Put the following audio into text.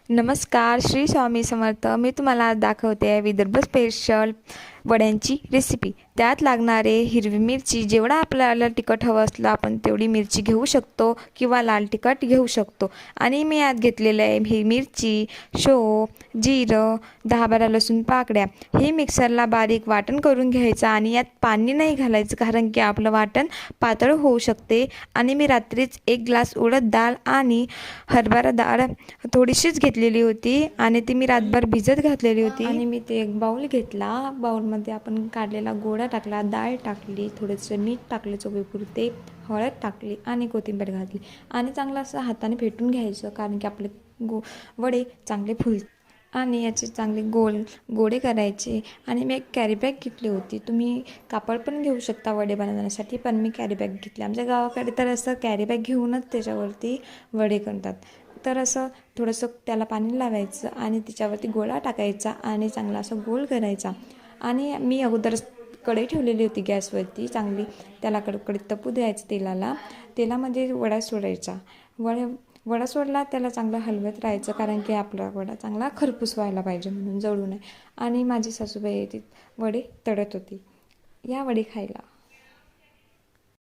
नमस्कार, श्री स्वामी समर्थ. मी तुम्हाला आज दाखवते आहे विदर्भ स्पेशल वड्यांची रेसिपी. त्यात लागणारे हिरवी मिरची, जेवढा आपल्याला तिखट हवं असलं आपण तेवढी मिरची घेऊ शकतो किंवा लाल तिखट घेऊ शकतो. आणि मी यात घेतलेलं आहे ही मिरची, शेव, जिरं, 10-12 लसूण पाकळ्या. हे मिक्सरला बारीक वाटण करून घ्यायचं आणि यात पाणी नाही घालायचं, कारण की आपलं वाटण पातळ होऊ शकते. आणि मी रात्रीच 1 ग्लास उडद डाळ आणि हरभरा डाळ थोडीशीच घेतलेली होती आणि ती मी रातभर भिजत घातलेली होती. आणि मी ते एक बाउल घेतला. बाउलमध्ये आपण काढलेला गोळा टाकला, डाळ टाकली, थोडंसं मीठ टाकले चवीपुरते, हळद टाकली आणि कोथिंबीर घातली आणि चांगलं असं हाताने फेटून घ्यायचं, कारण की आपले वडे चांगले फुलतात. आणि याचे चांगले गोळे करायचे. आणि मी एक कॅरी बॅग घेतली होती. तुम्ही कापड पण घेऊ शकता वडे बनवण्यासाठी, पण मी कॅरी बॅग घेतली. आमच्या गावाकडे तर असं कॅरी बॅग घेऊनच त्याच्यावरती वडे करतात. तर असं थोडंसं त्याला पाणी लावायचं आणि त्याच्यावरती गोळा टाकायचा आणि चांगला असा गोल करायचा. आणि मी अगोदरच कढई ठेवलेली होती गॅसवरती चांगली, त्याला कडकडीत तपू द्यायचं तेलामध्ये वडा सोडायचा. वडा सोडला त्याला चांगलं हलवत राहायचं, कारण की आपला वडा चांगला खरपूस व्हायला पाहिजे म्हणून, जळू नये. आणि माझी सासूबाई ती वडे तळत होती. या वडे खायला.